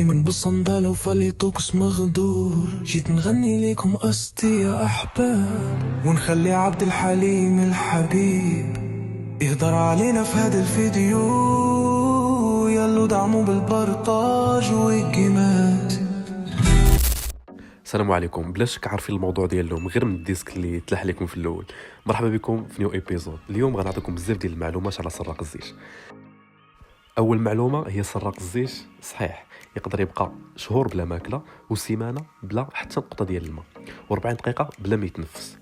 من بالصندالة وفليتوكس مغدور، جيت نغني لكم قصتي يا أحباب، ونخلي عبد الحليم الحبيب يهدر علينا في هذا الفيديو. يلا دعموا بالبرطاج والجيمات. السلام عليكم. بلا شك عارفين الموضوع ديالهم غير من الديسك اللي تلاح لكم في الاول. مرحبا بكم في نيو ايبيزود. اليوم غنعطيكم بزاف ديال المعلومات على سراق الزيت. اول معلومه هي سراق الزيت صحيح يقدر يبقى شهور بلا ماكله وسيمانه بلا حتى نقطه ديال الماء و40 دقيقه بلا ما يتنفس.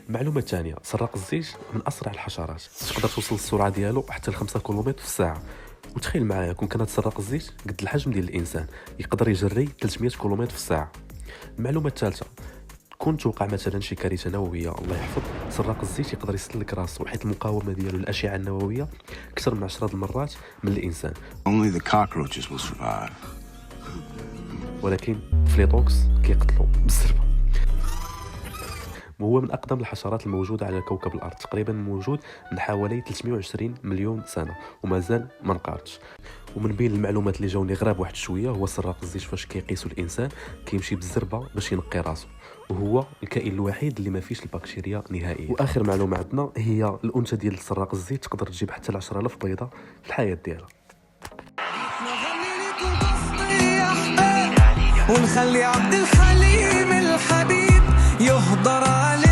المعلومه الثانيه، سراق الزيت من اسرع الحشرات، تقدر توصل السرعه ديالو حتى ل 5 كيلومتر في الساعه. وتخيل معايا كون كانت سراق الزيت قد الحجم ديال الانسان يقدر يجري 300 كيلومتر في الساعه. المعلومه الثالثه، كون توقع مثلا شي كارثه نوويه الله يحفظ، سراق الزيت يقدر يسلك راسو حيت المقاومه ديالو للاشعه النوويه اكثر من 10 المرات من الانسان. Only the cockroaches will survive. ولكن فليتوكس كيقتلوا بالزربه. وهو من اقدم الحشرات الموجوده على كوكب الارض، تقريبا موجود من حوالي 320 مليون سنه ومازال ما انقرضش. ومن بين المعلومات اللي جاوني غراب واحد شويه هو سراق الزيت فاش كيقيسوا الانسان كيمشي بالزربه باش ينقي راسو، وهو الكائن الوحيد اللي ما فيش البكتيريا نهائيا. واخر معلومه عندنا هي الانثى ديال سراق الزيت تقدر تجيب حتى ل 10,000 بيضه في الحياه ديالها. ونخلي عبد الحليم الحبيب يهدر عليه.